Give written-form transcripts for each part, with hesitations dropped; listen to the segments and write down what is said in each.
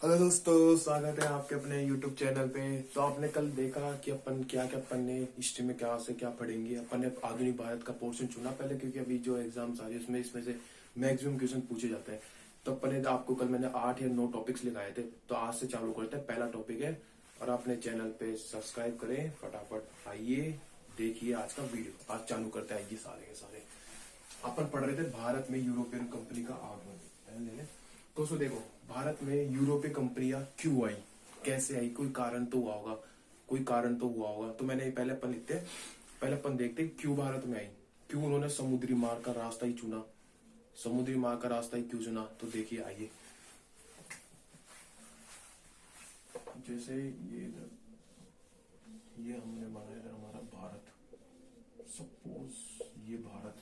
Hello दोस्तों, स्वागत है आपके अपने YouTube चैनल पे। तो आपने कल देखा कि अपन क्या क्या अपन ने हिस्ट्री में क्या से क्या पढ़ेंगे। अपन ने आधुनिक भारत का पोर्शन चुना पहले, क्योंकि अभी जो एग्जाम्स आ रही है उसमें इसमें से मैक्सिमम क्वेश्चन पूछे जाते हैं। तो अपन ने आपको कल मैंने 8 या 9 टॉपिक्स लिखाए थे, तो आज से चालू करते हैं। पहला टॉपिक है, और अपने चैनल पे सब्सक्राइब करें फटाफट। आइए देखिए आज का वीडियो। आज चालू करते हैं। आइए सारे के सारे अपन पढ़ रहे थे भारत में यूरोपियन कंपनी का आगमन। दोस्तों देखो, भारत में यूरोपीय कंपनियां क्यों आई, कैसे आई, कोई कारण तो हुआ होगा। कोई कारण तो हुआ होगा। तो मैंने पहले अपन लिखते हैं, पहले अपन देखते हैं क्यों भारत में आई। क्यों उन्होंने समुद्री मार्ग का रास्ता ही चुना। समुद्री मार्ग का रास्ता ही क्यों चुना, तो देखिए आइए। जैसे ये हमने बनाया है हमारा भारत। सपोज ये भारत,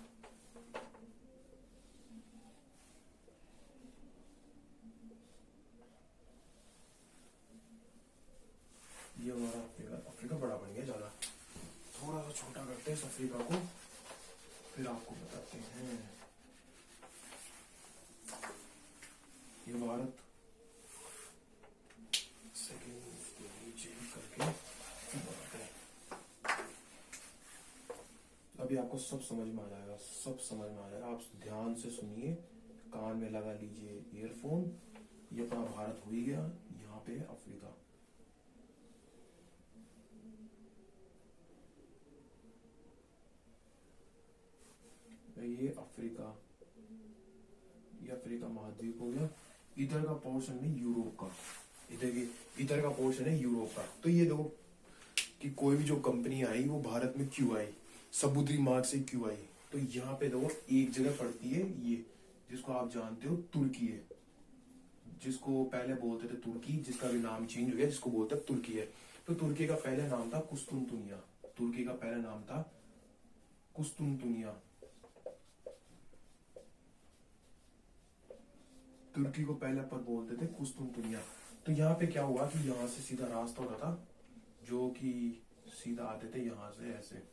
ये हमारा अफ्रीका। अफ्रीका बड़ा बन गया ज्यादा, थोड़ा सा छोटा करते हैं इस अफ्रीका को, फिर आपको बताते हैं। ये भारत सेकंड के नीचे करके फिर बताते हैं। अभी आपको सब समझ में आ जाएगा, सब समझ में आ जाएगा। आप ध्यान से सुनिए, कान में लगा लीजिए ईयरफोन। ये अपना भारत हो ही गया, यहाँ पे अफ्रीका। ये अफ्रीका, ये अफ्रीका महाद्वीप हो गया। इधर का पोर्शन है यूरोप का, इधर का पोर्शन है यूरोप का। तो ये देखो कि कोई भी जो कंपनी आई वो भारत में क्यों आई, समुद्री मार्ग से क्यों आई। तो यहाँ पे देखो एक जगह पड़ती है ये, जिसको आप जानते हो तुर्की है, जिसको पहले बोलते थे तुर्की, जिसका भी नाम चेंज हो गया, जिसको बोलते हैं तुर्की है। तो तुर्की का पहले नाम था कुस्तुनतुनिया। तुर्की का पहला नाम था कुस्तुनतुनिया। तुर्की को पहले पर बोलते थे कुस्तुनतुनिया। तो यहाँ पे क्या हुआ कि यहाँ से सीधा रास्ता होता था, जो कि सीधा आते थे यहाँ से ऐसे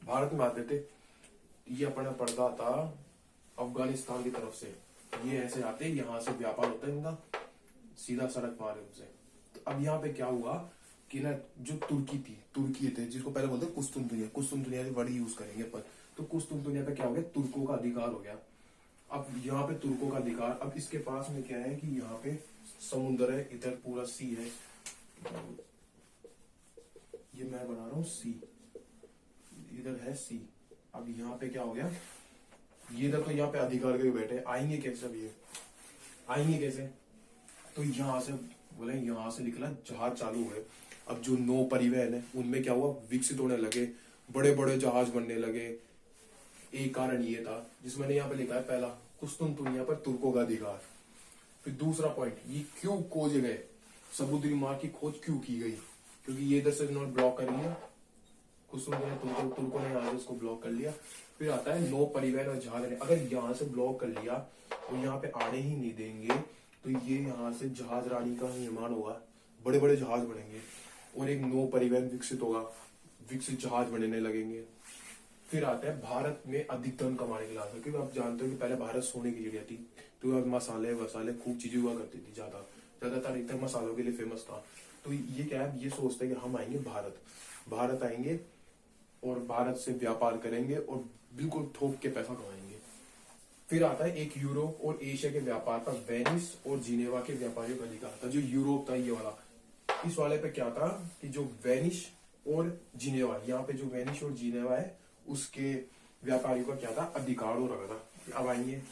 भारत में आते थे। ये अपना पड़ता था अफगानिस्तान की तरफ से। ये ऐसे आते, यहाँ से व्यापार होता है इनका, सीधा सड़क पार है उनसे। तो अब यहाँ पे क्या हुआ कि ना, जो तुर्की थी, तुर्की थे, जिसको पहले बोलते कुस्तुनतुनिया। कुस्तुनतुनिया वर्ड यूज करेंगे पर। तो कुस्तुनतुनिया पे क्या हो गया, तुर्कों का अधिकार हो गया। अब यहाँ पे तुर्कों का अधिकार। अब इसके पास में क्या है कि यहाँ पे समुद्र है, इधर पूरा सी है। ये मैं बना रहा हूँ सी, इधर है सी। अब यहाँ पे क्या हो गया, ये इधर तो यहाँ पे अधिकार के बैठे, आएंगे कैसे। अब ये आएंगे कैसे, तो यहाँ से बोले, यहाँ से निकला जहाज चालू हुए। अब जो नौ परिवहन है उनमें क्या हुआ, विकसित होने लगे, बड़े बड़े जहाज बनने लगे। एक कारण ये था जिस मैंने यहाँ पे लिखा है, पहला कुस्तुनतुनिया पर तुर्कों का अधिकार। फिर दूसरा पॉइंट, ये क्यों खोजे गए, समुद्री मार्ग की खोज क्यों की गई, क्योंकि ये इधर से इन्होंने ब्लॉक कर लिया। कुस्तुनतुनिया तुर्कों ने यहाँ से इसको ब्लॉक कर लिया। फिर आता है नौ परिवहन और जहाज। अगर यहाँ से ब्लॉक कर लिया तो यहाँ पे आने ही नहीं देंगे, तो ये यहाँ से जहाज रानी का निर्माण होगा, बड़े बड़े जहाज बनेंगे, और एक नौ परिवहन विकसित होगा, विकसित जहाज बनने लगेंगे। फिर आता है भारत में अधिक धन कमाने के लाभ, क्योंकि आप जानते हो कि पहले भारत सोने की जगह थी। तो मसाले वसाले खूब चीजें हुआ करती थी, ज्यादातर इतना मसालों के लिए फेमस था। तो ये क्या है, ये सोचते हैं कि हम आएंगे भारत आएंगे और भारत से व्यापार करेंगे और बिल्कुल थोक के पैसा कमाएंगे। फिर आता है एक यूरोप और एशिया के व्यापार पर वेनिस और जिनेवा के व्यापारियों का अधिकार था। जो यूरोप था ये वाला, इस वाले पे क्या था कि जो वेनिस और जिनेवा, यहाँ पे जो वेनिस और जिनेवा है उसके व्यापारियों का क्या था, अधिकार हो रखा था। अब आएंगे,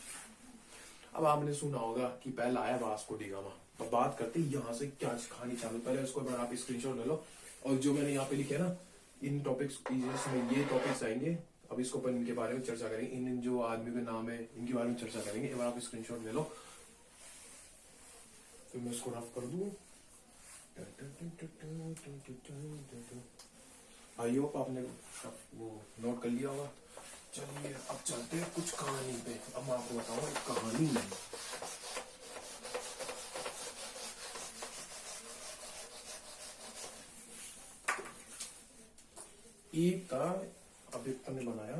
अब आपने सुना होगा कि पहला आया वास्को डी गामा। अब बात करते हैं यहाँ से क्या कहानी चालू। पहले उसको आप स्क्रीनशॉट ले लो, और जो मैंने यहाँ पे लिखे ना इन टॉपिक्स, ये टॉपिक्स आएंगे। अब इसको अपन इनके बारे में चर्चा करेंगे, इन जो आदमी के नाम है इनके बारे में चर्चा करेंगे। एक बार आप स्क्रीनशॉट ले लो, फिर मैं इसको रफ कर दूं। आई होप आपने वो नोट कर लिया होगा। चलिए अब चलते हैं कुछ कहानी पे। अब मैं आपको बताऊंगा एक कहानी नहीं। एक था, अब एक ने बनाया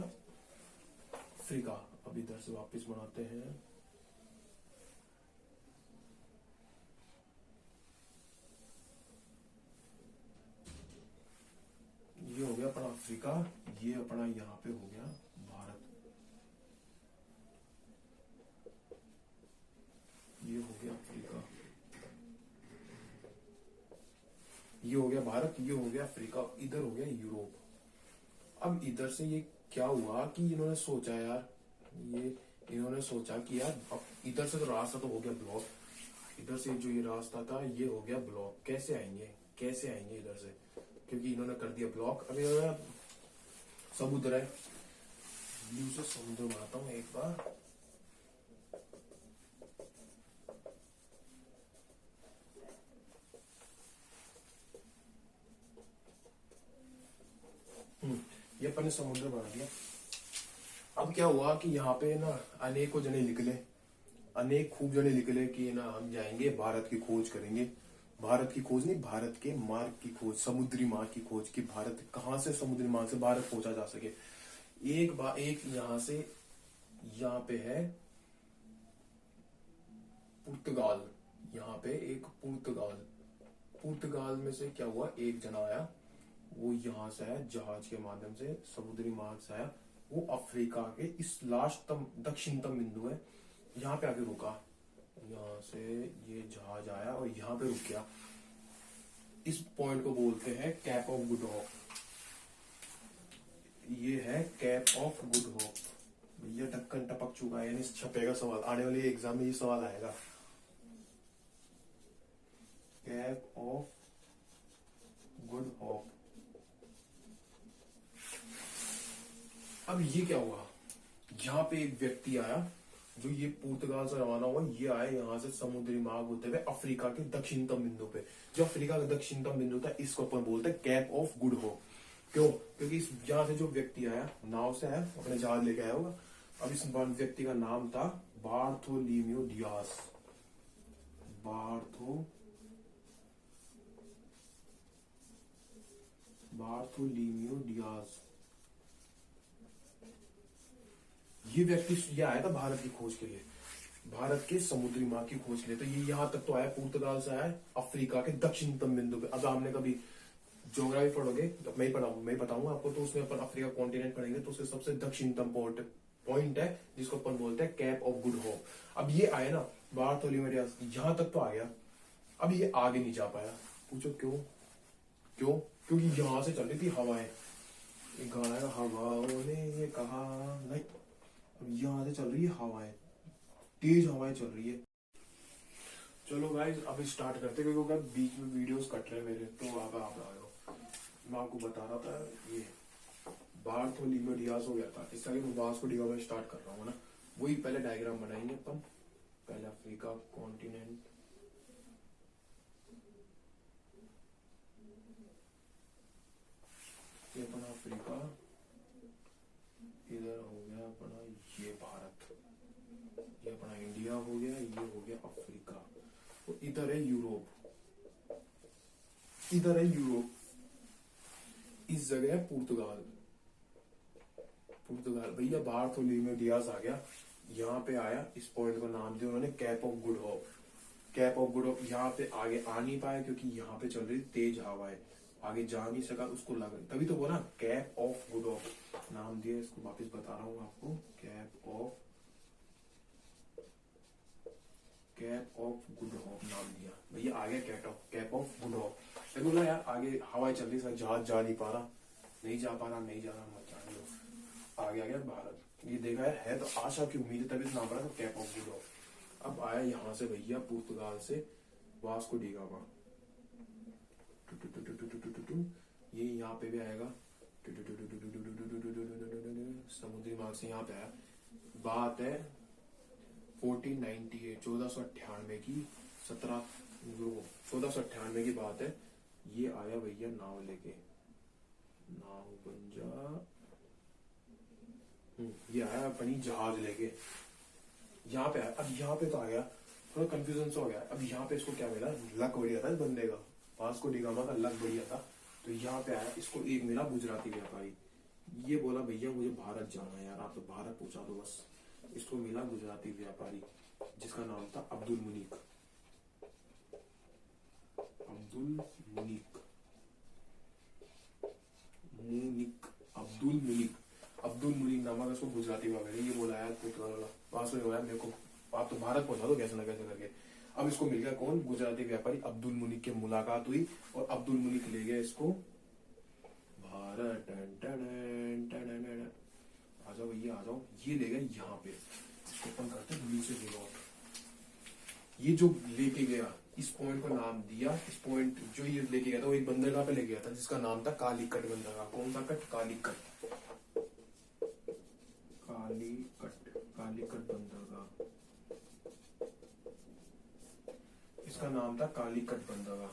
अफ्रीका। अब इधर से वापस बनाते हैं। अफ्रीका, ये अपना यहाँ पे हो गया भारत, ये हो गया अफ्रीका, ये हो गया भारत, ये हो गया अफ्रीका, इधर हो गया यूरोप। अब इधर से ये क्या हुआ कि इन्होंने सोचा यार, ये इन्होंने सोचा कि यार अब इधर से तो रास्ता तो हो गया ब्लॉक, इधर से जो ये रास्ता था ये हो गया ब्लॉक, कैसे आएंगे, कैसे आएंगे इधर से, क्योंकि इन्होंने कर दिया ब्लॉक। अब इन्होंने समुद्र है, ब्लू से समुद्र बनाता हूँ एक बार, ये अपन ने समुद्र बना दिया। अब क्या हुआ कि यहाँ पे ना अनेकों जने निकले, अनेक खूब जने निकले कि ना हम जाएंगे भारत की खोज करेंगे, भारत की खोज नहीं, भारत के मार्ग की खोज, समुद्री मार्ग की खोज, कि भारत कहाँ से समुद्री मार्ग से भारत पहुंचा जा सके। एक यहाँ से यहाँ पे है पुर्तगाल, यहाँ पे एक पुर्तगाल, पुर्तगाल में से क्या हुआ, एक जना आया, वो यहाँ से आया जहाज के माध्यम से, समुद्री मार्ग से आया, वो अफ्रीका के इस लास्टतम दक्षिणतम बिंदु है, यहाँ पे आके रुका, यहाँ से ये जहाज आया और यहाँ पे रुक गया। इस पॉइंट को बोलते हैं कैप ऑफ गुड होप, ये है कैप ऑफ गुड होप। भैया ढक्कन टपक चुका है, यानी छपेगा सवाल, आने वाले एग्जाम में ये सवाल आएगा, कैप ऑफ गुड होप। अब ये क्या हुआ, यहाँ पे एक व्यक्ति आया, जो ये पुर्तगाल से रवाना हुआ, ये आया यहाँ से समुद्री मार्ग होते हुए अफ्रीका के दक्षिणतम बिंदु पे, जो अफ्रीका का दक्षिणतम बिंदु था, इसको अपन बोलते हैं कैप ऑफ गुड होप। क्यों, क्योंकि इस यहाँ से जो व्यक्ति आया, नाव से आया, अपने जहाज लेके आया होगा। अब इस व्यक्ति का नाम था बार्थोलोम्यू डियास, बार्थोलोम्यू डियास। ये व्यक्ति ये आया था भारत की खोज के लिए, भारत के समुद्री मार्ग की खोज के लिए। तो ये यहाँ तक तो आया, पुर्तगाल से आया अफ्रीका के दक्षिणतम बिंदु पे। अब हमने कभी ज्योग्राफी पढ़ोगे, तो मैं बताऊंगा आपको, तो उसमें अपन अफ्रीका कॉन्टिनेंट पढ़ेंगे, तो उसके सबसे दक्षिणतम पॉइंट है जिसको अपन बोलते हैं कैप ऑफ गुड होप। अब ये आया ना बार्थोलोम्यू डियास, यहाँ तक तो आ गया, अब ये आगे नहीं जा पाया। पूछो क्यों, क्योंकि यहां से चल रही थी हवाएं, एक गाना है, हवाओं ने ये कहा नहीं, अब यहाँ से चल रही है हवाएं, तेज हवाएं चल रही है। चलो गाइस अब स्टार्ट करते, क्योंकि बीच में वीडियोस कट रहे हैं मेरे, तो आप आ जाओ। मैं आपको बता रहा था, ये बार्थोलोम्यू डियास हो गया था, इससे आगे मैं वास्को डी गामा स्टार्ट कर रहा हूँ ना, वही पहले डायग्राम बनाएंगे अपन। पहले अफ्रीका कॉन्टिनेंट, ये अपना अफ्रीका, इधर हो गया अपना ये भारत, ये अपना इंडिया हो गया, ये हो गया अफ्रीका, तो इधर है यूरोप, इधर है यूरोप, इस जगह है पुर्तगाल, पुर्तगाल। भैया बार्थोलोम्यू डियास आ गया, यहाँ पे आया, इस पॉइंट को नाम दिया उन्होंने cap of good hope, cap of good hope. यहाँ पे आगे आ नहीं पाया क्योंकि यहाँ पे चल रही तेज हवाएं, आगे जा नहीं सका, उसको लगा, तभी तो बोला कैप ऑफ गुड होप नाम दिया इसको। वापस बता रहा हूँ आपको, कैप ऑफ गुड होप नाम दिया। भैया आगे कैप ऑफ गुड होप, बोला यार आगे हवाएं चल रही, जहाज जा नहीं पा रहा, नहीं जा पा रहा, मत जाने दो, आगे आ गया भारत। ये देखा है तो आशा की उम्मीद, तभी तो नाम पड़ा था कैप ऑफ गुड होप। अब आया यहाँ से भैया पुर्तगाल से वास्को डी गामा, ये यहाँ पे भी आएगा, समुद्री मार्ग से यहाँ पे आया। बात है 1498, 1498 की 1498 की बात है। ये आया भैया नाव लेके, नाव पंजा, ये आया अपनी जहाज लेके, यहाँ पे आया। अब यहाँ पे तो आ गया, थोड़ा कंफ्यूजन सा हो गया। अब यहाँ पे इसको क्या मिला, लक बढ़िया था इस बंदे का, वास्को डी गामा का लक बढ़िया था, तो यहाँ पे आया, इसको एक मिला गुजराती व्यापारी, ये बोला भैया मुझे भारत जाना है यार, आप तो भारत पहुंचा दो बस। इसको मिला गुजराती व्यापारी जिसका नाम था अब्दुल मुनीक, अब्दुल मुनीक नामक इसको गुजराती में मैंने ये बोला यार वहां से बोला मेरे को आप तो भारत पहुंचा दो कैसे ना कैसे करके। अब इसको मिल गया कौन, गुजराती व्यापारी अब्दुल मुनीक की मुलाकात हुई और अब्दुल मुनीक ले गया इसको भारत। आ जाओ भैया आ जाओ, ये ले गए यहाँ पे, इसको अपन करते हैं ब्लू से रिमोट। ये जो लेके गया इस पॉइंट को नाम दिया, इस पॉइंट जो ये लेके गया था वो एक बंदरगाह पे लेके गया था जिसका नाम था कालीकट बंदरगाह। कौन सा कट, कालीकट, कालीकट बंदरगाह, इसका नाम था कालीकट बंदरगाह।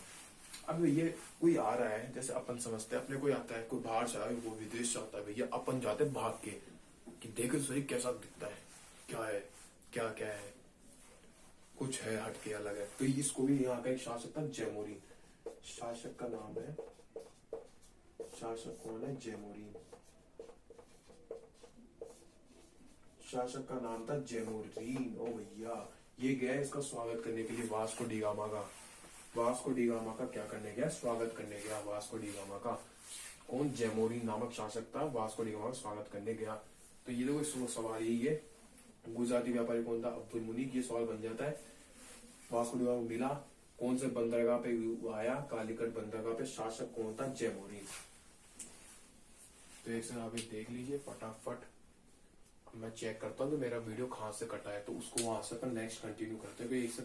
अब ये कोई आ रहा है, जैसे अपन समझते हैं अपने कोई आता है, कोई बाहर से आए, वो विदेश से आता है, भैया अपन जाते भाग के कि देखो सही कैसा दिखता है, क्या है, क्या क्या है, कुछ है हटके अलग है। तो इसको भी यहाँ का एक शासक था जयमोरीन, शासक का नाम है, शासक कौन है, जयमोरीन, शासक का नाम था जयमोरीन। ओ भैया ये गया इसका स्वागत करने के लिए वास्को डी गामा का, वास्को डी गामा का क्या करने गया, स्वागत करने गया वास्को डी गामा का। कौन, जयमोरीन नामक शासक था, वास्को डी गामा का स्वागत करने गया। तो ये देखो सवाल यही है, गुजराती व्यापारी कौन था, अब्दुल मुनीक, ये सवाल बन जाता है। वास्को डी गामा मिला, कौन से बंदरगाह पे आया, कालीकट बंदरगाह पे, शासक कौन था, जयमोरीन। तो एक से आप देख लीजिए फटाफट, मैं चेक करता हूँ तो मेरा वीडियो कहाँ से कटा है, तो उसको वहां से अपन नेक्स्ट कंटिन्यू करते हैं। एक से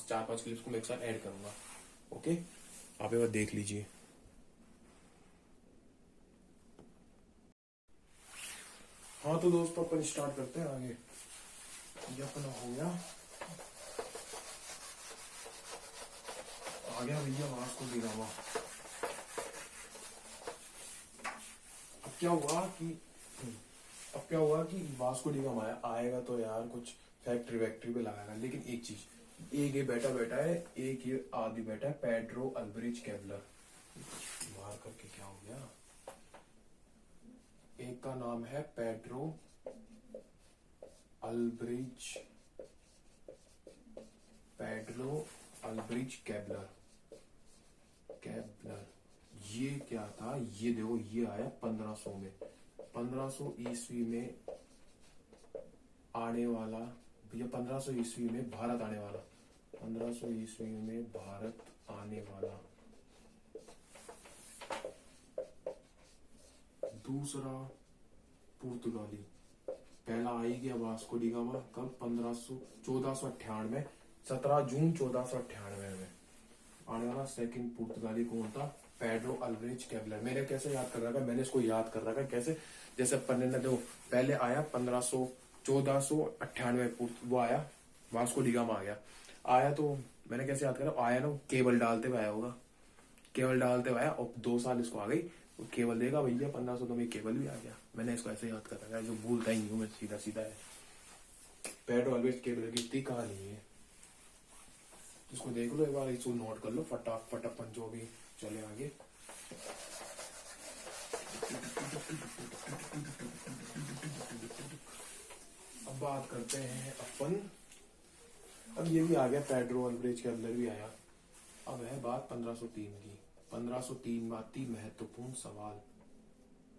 4-5 क्लिप्स को मैं एक साथ ऐड करूंगा। ओके, आप एक बार देख लीजिए। हाँ तो दोस्तों अपन स्टार्ट करते हैं आगे। ये अपना हो गया, आ गया भैया वास्को डी गामा। अब क्या हुआ कि वास्को डी गामा आएगा तो यार कुछ फैक्ट्री वैक्ट्री पे लगाएगा, लेकिन एक चीज, एक ये बैठा है, एक ये आदि बैठा है, पेड्रो अल्ब्रिज कैबलर। मार करके क्या हो गया, एक का नाम है पेड्रो अल्ब्रिज कैबलर। ये क्या था, ये देखो ये आया 1500 में, 1500 ईस्वी में आने वाला भैया, 1500 ईस्वी में भारत आने वाला, 1500 ईस्वी में भारत आने वाला। दूसरा पुर्तगाली, पहला आ ही गया वास्को डी गामा कब, 1498, 17 जून 1498 में आने वाला। सेकंड पुर्तगाली कौन था, पेड्रो अल्ब्रिज कैबलर। मैंने कैसे याद कर रखा, मैंने इसको याद कर रखा कैसे, जैसे अपन ने जो पहले आया 1498 वो आया, वास्को डी गामा आया तो मैंने कैसे याद करा, आया ना केबल डालते हुए आया होगा, केबल डालते हुए आया और 2 साल इसको आ गई, तो केबल देगा भैया 1500 तो में केबल भी आ गया। मैंने इसको ऐसे याद कर रखा है, जो भूलता ही नहीं हूँ मैं, सीधा सीधा है। पेड्रो अल्ब्रिज कैबलर की इतनी कहानी है, इसको देख लो एक बार, इसको नोट कर लो फटाफट, अपन जो भी चले आगे। अब बात करते हैं अपन, अब ये भी आ गया, पेड्रो अल्ब्रिज कैबलर भी आया। अब है बात 1503 की। 1503 में आती महत्वपूर्ण सवाल,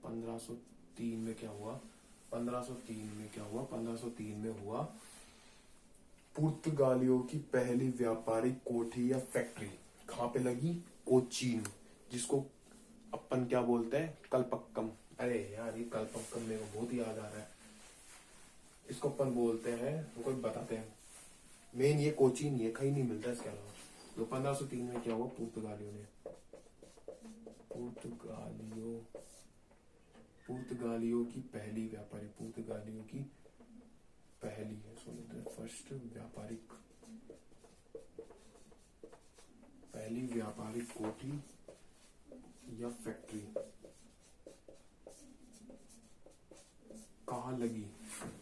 1503 में क्या हुआ, 1503 में हुआ पुर्तगालियों की पहली व्यापारिक कोठी या फैक्ट्री कहाँ पे लगी, कोचीन, जिसको अपन क्या बोलते हैं, कलपक्कम। अरे यार ये कलपक्कम मेरे को बहुत याद आ रहा है, इसको अपन बोलते हैं, उनको बताते हैं, मेन ये कोचीन ही है, कहीं नहीं मिलता इसके अलावा। तो 1503 में क्या हुआ, पुर्तगालियों की पहली व्यापारिक, पुर्तगालियों की पहली है, फर्स्ट व्यापारिक, पहली व्यापारिक कोठी या फैक्ट्री कहाँ लगी,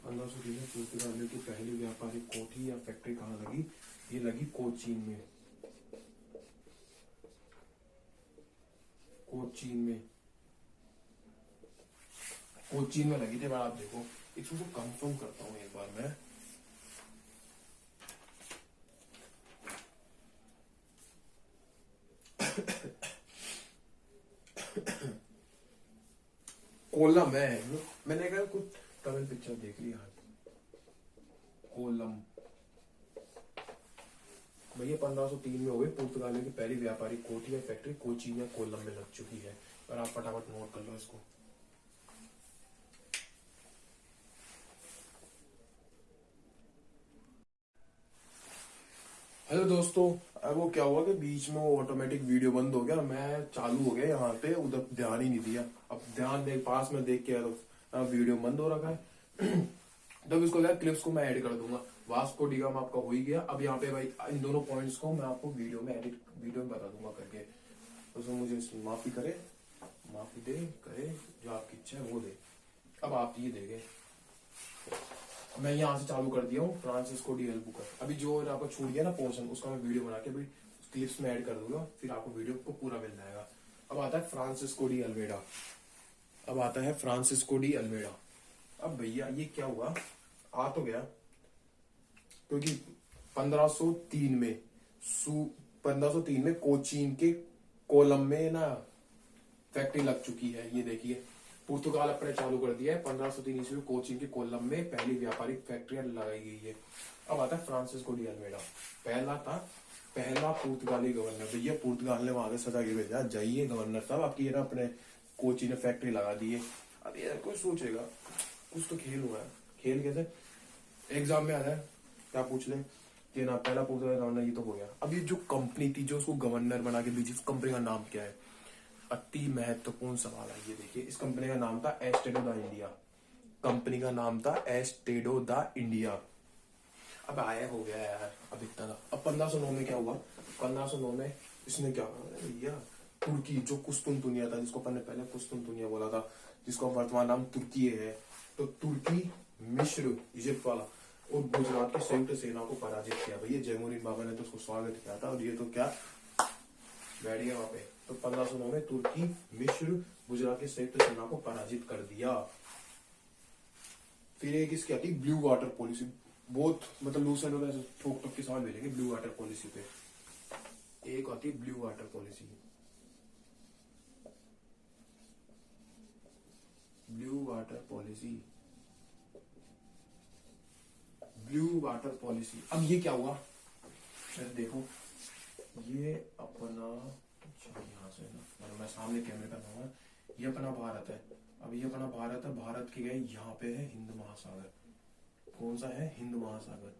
1503 में पुर्तगालियों की पहली व्यापारिक कोठी या फैक्ट्री कहाँ लगी, ये लगी कोचीन में, कोचीन में लगी थी। बार आप देखो, इसको कंफर्म करता हूँ एक बार मैं, कोलम है। मैंने कहा कुछ तमिल पिक्चर देख ली आज। कोलम भैया 1503 में हुए पुर्तगालियों की पहली व्यापारिक कोठी या फैक्ट्री कोचीन या कोलम में लग चुकी है। और आप फटाफट नोट कर लो इसको। हेलो दोस्तों, अब वो क्या हुआ कि बीच में वो ऑटोमेटिक वीडियो बंद हो गया, मैं चालू हो गया यहाँ पे, उधर ध्यान ही नहीं दिया। अब ध्यान दे पास में देख के अब वीडियो बंद हो रखा है। तब इसको क्या क्लिप्स को मैं ऐड कर दूंगा। वास्को डी गामा आपका हो ही गया। अब यहाँ पे भाई इन दोनों पॉइंट्स को मैं आपको वीडियो में बता दूंगा करके। तो मुझे माफी दे करे, जो आपकी इच्छा है वो दे। अब आप ये देंगे, मैं यहाँ से चालू कर दिया हूँ फ्रांसिस्को डी अल्बुकर। अभी जो आपको छूट गया ना पोर्शन, उसका मैं वीडियो बना के अभी क्लिप्स में ऐड कर दूंगा, फिर आपको वीडियो को पूरा मिल जाएगा। अब आता है फ्रांसिस्को डी अल्मेडा। अब भैया ये क्या हुआ, आ तो गया क्योंकि 1503 में कोचीन के कोलम में ना फैक्ट्री लग चुकी है। ये देखिए पुर्तगाल अपने चालू कर दिया है। 1503 ईस्वी में कोचीन के कोलम में पहली व्यापारिक फैक्ट्रियां लगाई गई है। अब आता है फ्रांसिस्को डी अल्मेडा। पहला पुर्तगाली गवर्नर। भैया पुर्तगाल ने वहां से सजा के भेजा, जाइए गवर्नर साहब आपकी ना अपने कोचीन में फैक्ट्री लगा दी है। अब यार कोई सोचेगा कुछ तो खेल हुआ है। खेल कैसे? एग्जाम में आ जाए क्या पूछ ले कि ना पहला पुर्तगाली गवर्नर, ये तो हो गया। अब ये जो कंपनी थी जो उसको गवर्नर बना के भेजी, उस कंपनी का नाम क्या है? अति महत्वपूर्ण सवाल है ये। देखिए इस कंपनी का नाम था एस्टेडो द इंडिया। कंपनी का नाम था एस्टेडो द इंडिया। अब आया हो गया यार अब इतना था। अब 1509 में क्या हुआ? 1509 में इसने क्या भैया तुर्की, जो कुस्तुनतुनिया था, जिसको अपन ने पहले कुस्तुनतुनिया बोला था, जिसका वर्तमान नाम तुर्की है, तो तुर्की, मिस्र, इजिप्ट वाला और गुजरात की संयुक्त सेना को पराजित किया। भैया जयमुरीन बाबा ने तो उसको स्वागत किया था, और ये तो क्या बैठ गया वहां पे। तो 1509 में तुर्की, मिस्र, गुजरात की संयुक्त सेना को पराजित कर दिया। फिर एक इसकी आती ब्लू वाटर पॉलिसी। बहुत मतलब लूज एंड ठोक ठोक के सवाल मिलेंगे ब्लू वाटर पॉलिसी पे। एक आती blue water policy. Blue water policy. अब ये क्या हुआ? देखो ये अपना यहाँ से ना, मैं सामने कैमरे का नाम है, ये अपना भारत है। अब ये अपना भारत है, भारत के गए यहाँ पे है हिंद महासागर। कौन सा है? हिंद महासागर।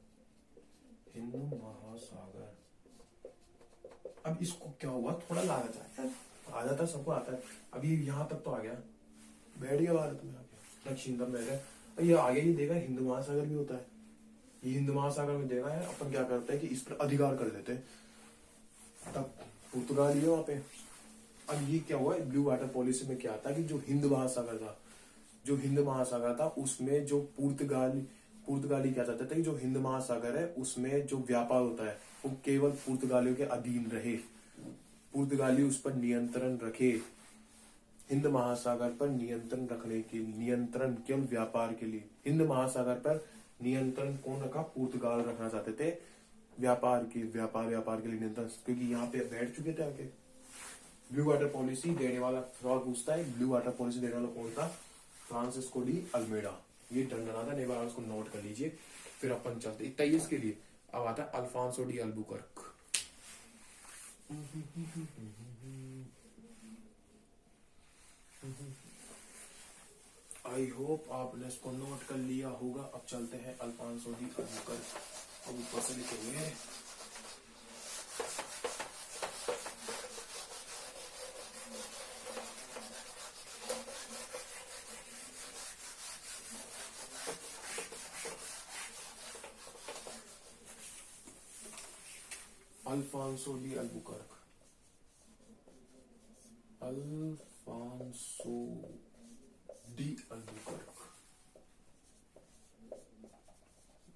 अब इसको क्या हुआ, थोड़ा लालच आ जाता, सबको आता है। अब ये यहाँ तक तो आ गया, बैठ गया भारत में, आ गया दक्षिण में है। ये आगे ये देखा हिंद महासागर भी होता है। ये हिंद महासागर में देखा है, अपन क्या करते हैं कि इस पर अधिकार कर देते हैं। तब पुर्तगाल ही है वहां पे। अब ये क्या हुआ, ब्लू वाटर पॉलिसी में क्या था कि जो हिंद महासागर था उसमें जो पुर्तगाली क्या चाहते थे कि जो हिंद महासागर है उसमें जो व्यापार होता है वो केवल पुर्तगालियों के अधीन रहे, पुर्तगाली उस पर नियंत्रण रखे। हिंद महासागर पर नियंत्रण केवल व्यापार के लिए। हिंद महासागर पर नियंत्रण कौन रखा? पुर्तगाल रखना चाहते थे व्यापार के लिए नियंत्रण, क्योंकि यहाँ पे बैठ चुके थे आके। ब्लू वाटर पॉलिसी देने वाला सवाल पूछता है, ब्लू वाटर पॉलिसी देने वाला कौन था? Francisco de Almeida. ये डंडना था, एक बार उसको नोट कर लीजिए। फिर अपन चलते 23 के लिए। अब आता है Alfonso de Albuquerque. I hope आपने इसको नोट कर लिया होगा। अब चलते हैं अल्फांसो डी अल्बुकर्क। अब ऊपर से लिखेंगे Alfonso de Albuquerque. Alfonso de Albuquerque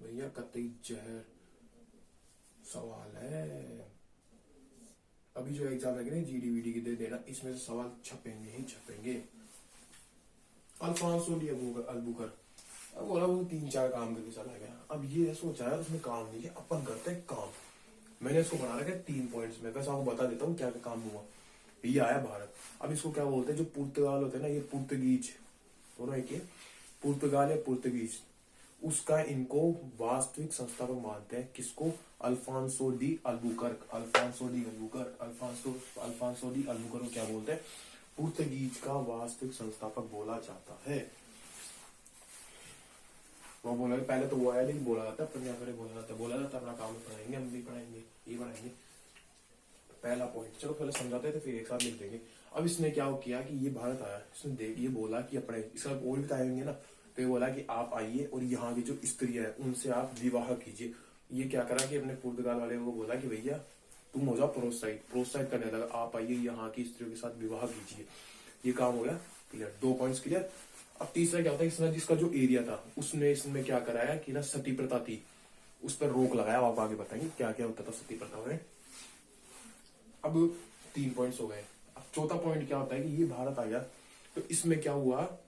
भैया कतई जहर सवाल है। अभी जो एग्जाम लगे ना जीडीवीडी की दे देना, इसमें से सवाल छपेंगे ही छपेंगे। अल्फांसो डी अल्बुकर्क अब बोला वो 3-4 काम करके चला गया। अब ये सोचा है उसने काम नहीं किया, अपन करते हैं काम। मैंने इसको बना रखा है 3 पॉइंट्स में, वैसे आपको बता देता हूँ क्या क्या काम हुआ। ये आया भारत। अब इसको क्या बोलते हैं, जो पुर्तगाल होते हैं ना, ये पुर्तगीज दोनों एक ही है। पुर्तगाल या पुर्तगीज, उसका इनको वास्तविक संस्थापक मानते हैं। किसको? Alfonso de Albuquerque. Alfonso de Albuquerque, Alfonso de Albuquerque को क्या बोलते हैं? पुर्तगीज का वास्तविक संस्थापक बोला जाता है। वो बोला पहले तो वो आया नहीं बोला जाता, बोला जाता अपना काम पढ़ाएंगे, हम भी पढ़ाएंगे, ये पढ़ाएंगे। पहला पॉइंट चलो पहले समझाते थे, फिर एक साथ लिख देंगे। अब इसने क्या किया कि ये भारत आया, इसने देख ये बोला कि अपने इसका और भी बताएंगे ना, तो ये बोला कि आप आइए और यहाँ की जो स्त्री है उनसे आप विवाह कीजिए। ये क्या करा कि अपने पुर्तगाल वाले को बोला कि भैया तुम हो जाओ प्रोत्साहित करने लगा, आप आइए यहाँ की स्त्रियों के साथ विवाह कीजिए। ये काम हो गया क्लियर, 2 पॉइंट्स क्लियर। अब तीसरा क्या होता है, इसने जिसका जो एरिया था उसने इसमें क्या कराया कि ना सती प्रथा थी, उस पर रोक लगाया। आप आगे बताएंगे क्या क्या होता था सती प्रथा में। अब 3 पॉइंट्स हो गए। अब चौथा पॉइंट क्या होता है कि ये भारत आ गया, तो इसमें क्या हुआ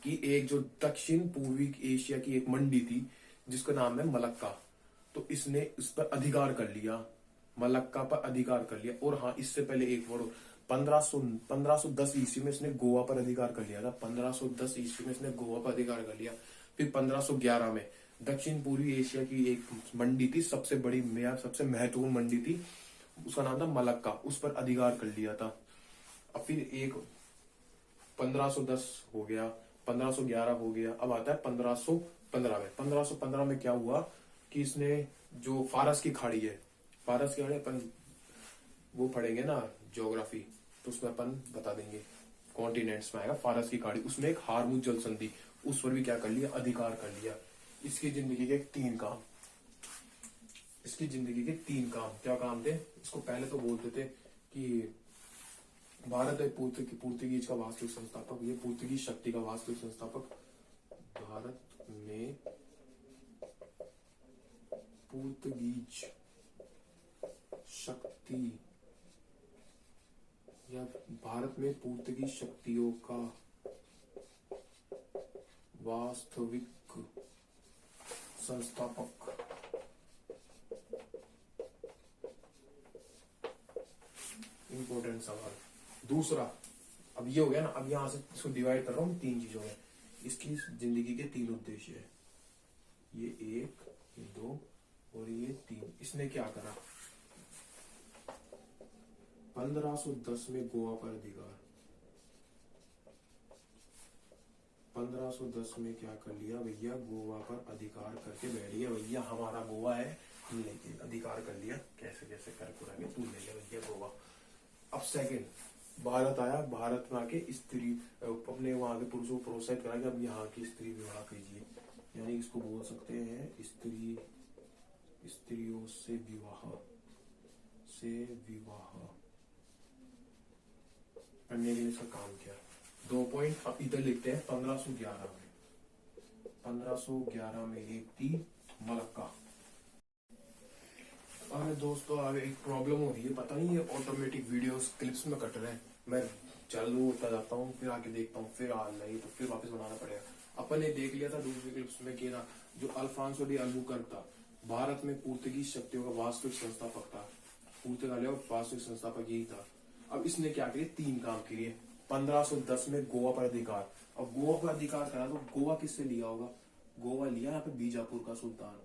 कि एक जो दक्षिण पूर्वी एशिया की एक मंडी थी जिसका नाम है मलक्का, तो इसने उस पर अधिकार कर लिया, मलक्का पर अधिकार कर लिया। और हाँ, इससे पहले एक और 1510 ईस्वी में इसने गोवा पर अधिकार कर लिया था। 1510 ईस्वी में इसने गोवा पर अधिकार कर लिया। फिर 1511 में दक्षिण पूर्वी एशिया की एक मंडी थी, सबसे बड़ी सबसे महत्वपूर्ण मंडी थी, उसका नाम था मलक्का, उस पर अधिकार कर लिया था। अब फिर एक 1510 हो गया, 1511 हो गया, अब आता है 1515 में। 1515 में क्या हुआ कि इसने जो फारस की खाड़ी है, फारस की खाड़ी अपन वो पढ़ेंगे ना ज्योग्राफी, तो उसमें अपन बता देंगे कॉन्टिनेंट्स में आएगा फारस की खाड़ी, उसमें एक हारमुज जल संधि, उस पर भी क्या कर लिया, अधिकार कर लिया। इसकी जिंदगी के 3 काम, इसकी जिंदगी के 3 काम क्या काम थे? इसको पहले तो बोलते थे कि भारत है पुर्तगीज का वास्तविक संस्थापक, ये पुर्तगीज शक्ति का वास्तविक संस्थापक। भारत में पुर्तगीज शक्ति या भारत में पुर्तगीज शक्तियों का वास्तविक संस्थापक। इंपॉर्टेंट सवाल। दूसरा, अब ये हो गया ना, अब यहां से इसको डिवाइड कर रहा हूं 3 चीजों में। इसकी जिंदगी के 3 उद्देश्य है, ये 1, ये 2 और ये 3। इसने क्या करा? 1510 में गोवा पर अधिकार, 1510 में क्या कर लिया भैया, गोवा पर अधिकार करके बैठ गया, भैया हमारा गोवा है, हम लेके अधिकार कर लिया, कैसे कैसे कर के तू ले लिया भैया गोवा। अब सेकंड, भारत आया, भारत में आके स्त्री अपने वहां के पुरुषों को प्रोत्साहित करा कि अब यहाँ की स्त्री विवाह कीजिए, यानी इसको बोल सकते हैं स्त्रियों से विवाह करने के लिए इसका काम किया। 2 पॉइंट अब इधर लिखते हैं। 1511 में एक थी मलक्का। अरे दोस्तों, अब एक प्रॉब्लम हो रही है, पता नहीं ये ऑटोमेटिक वीडियोस क्लिप्स में कट रहे हैं। मैं चालू होता जाता हूँ, फिर आके देखता हूँ, फिर आ नहीं तो फिर वापस बनाना पड़ेगा। अपन ने देख लिया था दूसरी क्लिप्स में कि ना जो अल्फांसो डी अल्बुकर्क था, भारत में पुर्तगीज शक्तियों का वास्तविक संस्थापक था। पुर्तगाल का वास्तविक संस्थापक यही था। अब इसने क्या किया? 3 काम किए। 1510 में गोवा पर अधिकार। अब गोवा पर अधिकार करा तो गोवा किससे लिया होगा? गोवा लिया यहाँ पे बीजापुर का सुल्तान।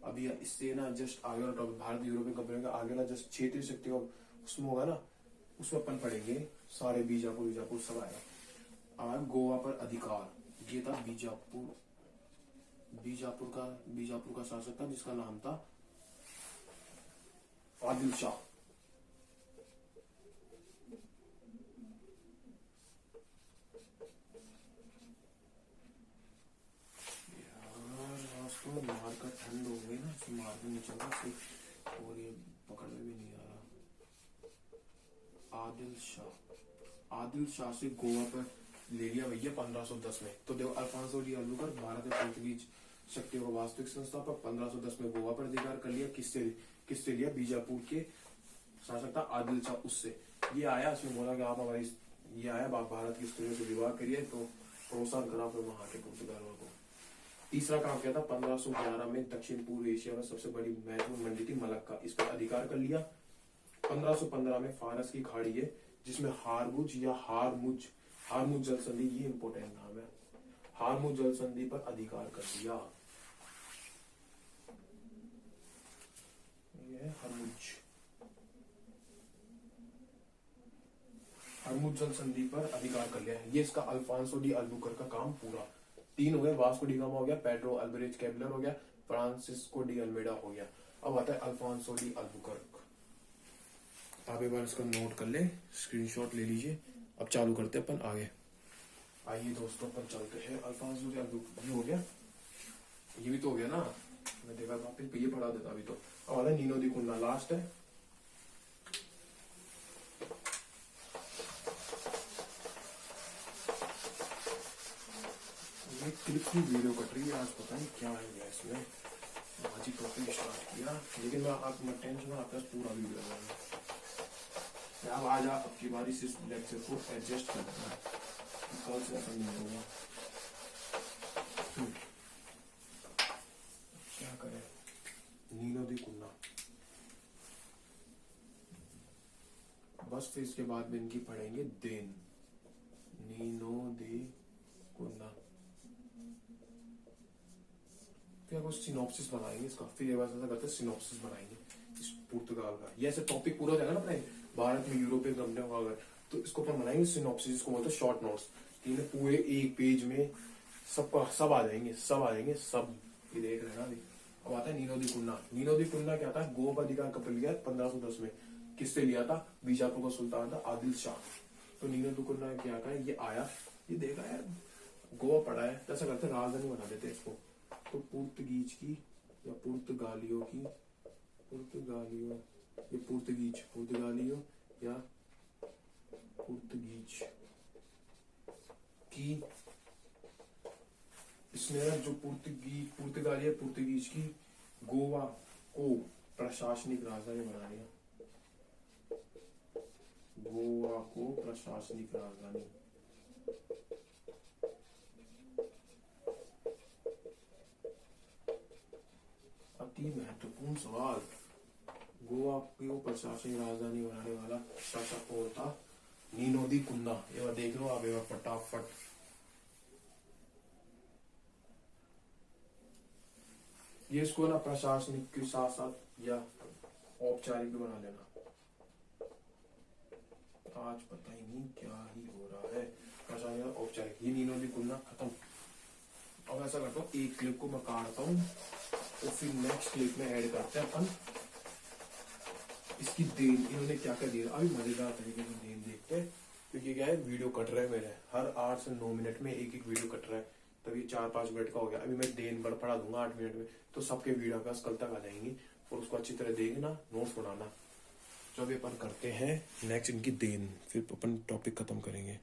अभी इससे ना जस्ट आगे वाला टॉपिक, भारत यूरोपियन कंपनी का आगे ना जस्ट क्षेत्रीय शक्ति का उसमें होगा ना, उसमें अपन पढ़ेंगे सारे बीजापुर सब आएगा। और गोवा पर अधिकार, ये था बीजापुर का शासक था जिसका नाम था आदिल शाह। मार का ठंड हो गई ना, मार भी नहीं चल रहा और ये पकड़ में भी नहीं आ रहा। आदिल शाह से गोवा पर ले लिया भैया 1510 में। तो देखो अल्फांसो डी अल्बुकर्क भारत में पुर्तगीज शक्तियों का वास्तविक संस्थापक, 1510 में गोवा पर अधिकार कर लिया। किससे लिया? बीजापुर के शासक था आदिल शाह, उससे। ये आया, उसने बोला कि आप हमारी, ये आया भारत की स्त्रियों से विवाह करिए, तो प्रोत्साहन करा फिर वहां के पुर्तगालियों को। तीसरा काम किया था 1511 में दक्षिण पूर्व एशिया में सबसे बड़ी महत्वपूर्ण मंडी थी मलक्का, इस पर अधिकार कर लिया। 1515 में फारस की खाड़ी है जिसमें हारमुज जल संधि, ये इंपोर्टेंट नाम है। हारमुज जल संधि पर अधिकार कर दिया। ये है हरमुज जल संधि पर अधिकार कर लिया है। ये इसका अल्फांसो डी अल्बुकर्क का काम पूरा। 3 हो गए, वास्को डी गामा हो गया, पेड्रो अल्बरेज कैबलर हो गया, फ्रांसिस्को डी अल्मेडा हो गया। अब आता है अल्फांसो डी अल्बुकर्क। आप एक बार इसका नोट कर ले, स्क्रीनशॉट ले लीजिए। अब चालू करते हैं अपन आगे। आइए दोस्तों अपन चलते हैं। अल्फांसो डी अल्बुकर्क हो गया, ये भी तो हो गया ना, मैं देखा था फिर ये पढ़ा देता अभी तो। अब आता है नीनो दी कुन्ना, लास्ट है। ये क्लिप की वीडियो कट रही है आज, पता नहीं क्या है इसमें। आज ही टॉपिक स्टार्ट किया, लेकिन मैं आप मत टेंशन में, आपके पास पूरा वीडियो है। अब आज आपकी बारी से इस लेक्चर को एडजस्ट करना है, कल से ऐसा नहीं होगा। क्या करें, नीनो दी कुन्ना, बस फिर इसके बाद में इनकी पढ़ेंगे देन। नीनो दी कुन्ना, फिर कुछ सिनॉप्सिस बनाएंगे इसका। फिर ये बात ऐसा करते हैं, सिनॉप्सिस बनाएंगे इस पुर्तगाल का। ये ऐसे टॉपिक पूरा हो जाएगा ना अपने भारत में यूरोपियन कंपनियों का, अगर तो इसको अपन बनाएंगे सिनॉप्सिस, इसको बोलते हैं शॉर्ट नोट्स। इन्हें पूरे एक पेज में सब आ जाएंगे, सब ये देख रहे हैं ना अभी। अब आता है नीनो दी कुन्ना। नीनो दी कुन्ना क्या था, गोवा अधिकार कब लिया 1510 में। किससे लिया था, बीजापुर का सुल्तान था आदिल शाह। तो नीनो दी कुन्ना क्या था, ये आया, ये देखा यार गोवा पड़ा है, ऐसा करते राजधानी बना देते इसको। तो पुर्तगीज की या पुर्तगालियों की, ये पुर्तगालियों या पुर्तगीज की, इसने जो पुर्तगालिया की गोवा को प्रशासनिक राजधानी बना दिया। गोवा को प्रशासनिक राजधानी, अति महत्वपूर्ण सवाल। गोवा को प्रशासनिक राजधानी बनाने वाला शासक कौन था, नीनो दी कुन्ना। ये बार देख लो आप, एक बार फटाफट। ये इसको ना प्रशासनिक के साथ साथ या औपचारिक भी बना लेना। आज पता ही नहीं क्या ही हो रहा है, प्रशासनिक औपचारिक। ये नीनो दी कुन्ना खत्म। अब ऐसा करता हूँ, एक क्लिप को मैं काटता हूँ तो फिर नेक्स्ट क्लिप में ऐड करते हैं अपन इसकी देन। इन्होंने क्या क्या दिया, अभी मजेदार तरीके से देन देखते हैं, क्योंकि क्या है वीडियो कट रहा है मेरे, हर 8 से 9 मिनट में एक वीडियो कट रहा है। तभी 4-5 मिनट का हो गया। अभी मैं देन पढ़ा दूंगा 8 मिनट में, तो सबके वीडियो पास कल तक आ जाएंगी और उसको अच्छी तरह देखना, नोट्स बनाना। जो अभी अपन करते हैं नेक्स्ट इनकी देन, फिर अपन टॉपिक खत्म करेंगे।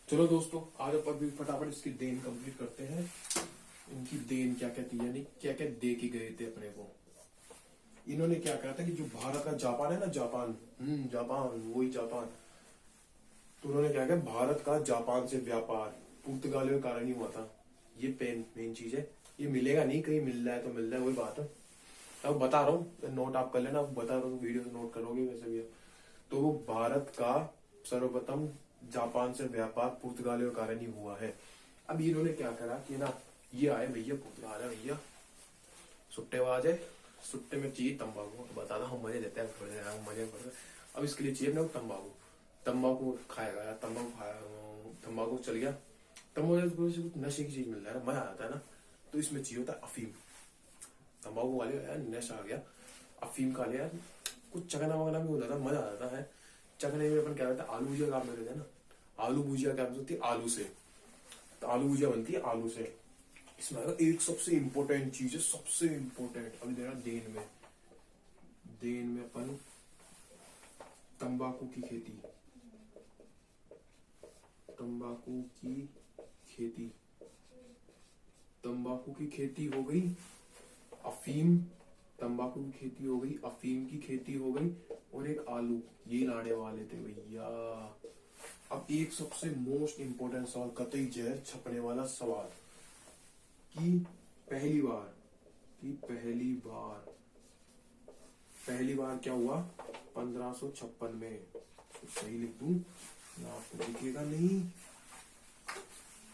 चलो दोस्तों, आज अपन भी फटाफट इसकी देन कंप्लीट करते हैं। इनकी देन क्या कहती है, यानी क्या क्या दे के गए थे अपने को। इन्होंने क्या कहा था कि जो भारत का जापान है ना, जापान वही जापान, तो उन्होंने क्या किया, भारत का जापान से व्यापार पुर्तगालियों के कारण ही हुआ था। ये मेन चीज है। ये मिलेगा नहीं, कहीं मिल रहा है तो मिल रहा है, वही बात है। अब बता रहा हूँ, नोट आप कर लेना, बता रहा हूँ वीडियो से नोट करोगे वैसे भी। तो वो भारत का सर्वप्रथम जापान से व्यापार पुर्तगालियों के कारण ही हुआ है। अब इन्होंने क्या करा कि ना, ये आए भैया पुर्तगाल है भैया, सुट्टेबाज है, सुट्टे में चाहिए तंबाकू। बता रहा हूँ, मजे देते हैं, मजे पड़ते हैं। अब इसके लिए चाहिए अपने को तंबाकू खाएगा, तंबाकू चल गया, तंबाकू नशे की चीज मिल रहा है, मजा आता है ना। तो इसमें चाहिए होता है अफीम। तंबाकू वाले यार नशा आ गया, अफीम खा लिया, कुछ चकना वगना भी होता था, मजा आ जाता है। चकने में अपन क्या करते हैं, आलू भुजिया काम में लेते हैं ना। आलू भुजिया क्या बनती है, आलू से, तो आलू भुजिया बनती है आलू से। इसमें एक सबसे इम्पोर्टेंट चीज है, सबसे इम्पोर्टेंट, अभी देना देन में अपन तंबाकू की खेती, तंबाकू की खेती हो गई, अफीम, तंबाकू की खेती हो गई, अफीम की खेती हो गई, और एक आलू, ये लाने वाले थे भैया। अब एक सबसे मोस्ट इंपोर्टेंट सवाल, कतई जहर छपने वाला सवाल, कि पहली बार क्या हुआ 1556 में। सही लिख दूं, आपको दिखेगा नहीं।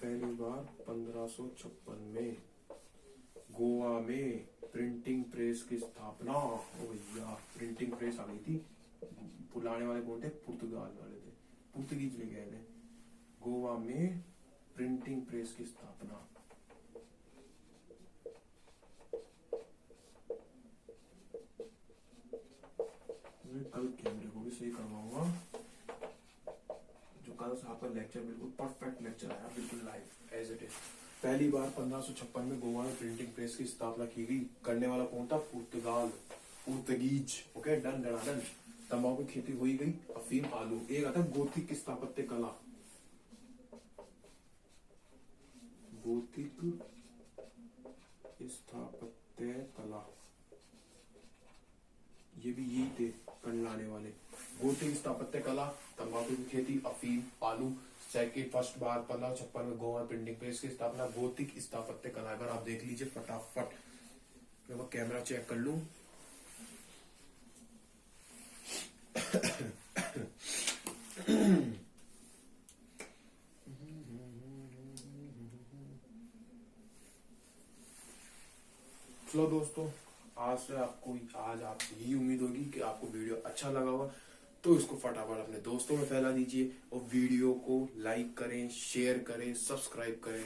पहली बार 1556 में गोवा में प्रिंटिंग प्रेस की स्थापना। ओ भैया, प्रिंटिंग प्रेस आ गई थी। बुलाने वाले कौन थे? पुर्तगाल वाले थे, पुर्तगीज ले गए थे। गोवा में प्रिंटिंग प्रेस की स्थापना। कल कैमरे को भी सही करवाऊंगा। जो कल से आपका लेक्चर बिल्कुल परफेक्ट लेक्चर आया, बिल्कुल लाइव एज इट इज। पहली बार 1556 में गोवा में प्रिंटिंग प्रेस की स्थापना की गई। करने वाला कौन था? Portugal, Portuguese. Okay, done done done. तंबाकू की खेती हुई गई, अफीम, आलू। एक आता गोथिक स्थापत्य कला। गोथिक स्थापत्य कला, ये भी यही थे करने वाले। गोथिक स्थापत्य कला, तंबाकू की खेती, अफीम, आलू। सेकंड फर्स्ट बार 1556 में गोवा प्रिंटिंग प्रेस की स्थापना। गोथिक स्थापत्य कला। अगर आप देख लीजिए फटाफट, मैं वो कैमरा चेक कर लूं। चलो दोस्तों, आज आपसे यही उम्मीद होगी कि आपको वीडियो अच्छा लगा होगा। तो इसको फटाफट अपने दोस्तों में फैला दीजिए और वीडियो को लाइक करें, शेयर करें, सब्सक्राइब करें।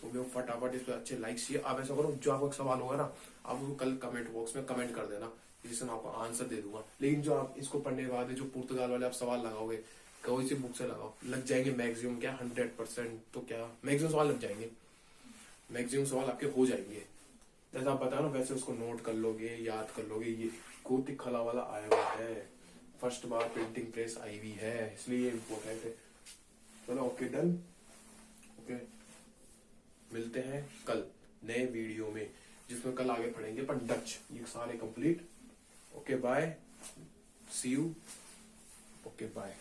और फटाफट इस पर अच्छे लाइक चाहिए। आप ऐसा करो, जो आपका सवाल होगा ना, आप उसको कल कमेंट बॉक्स में कमेंट कर देना, जिससे मैं आपको आंसर दे दूंगा। लेकिन जो आप इसको पढ़ने के बाद जो पुर्तगाल वाले आप सवाल लगाओगे, कोई सी बुक से लगाओ, लग जाएंगे मैक्सिमम, क्या 100% तो क्या मैक्सिमम सवाल लग जाएंगे। मैक्सिमम सवाल आपके हो जाएंगे। जैसा आप बता ना, वैसे उसको नोट कर लोगे, याद कर लोगे। ये गोथिक कला वाला आया हुआ है, फर्स्ट बार प्रिंटिंग प्रेस आई हुई है, इसलिए इम्पोर्टेंट है। चलो ओके, डन। ओके, मिलते हैं कल नए वीडियो में, जिसमें कल आगे पढ़ेंगे पर डच। ये सारे complete. Okay bye, see you. Okay bye.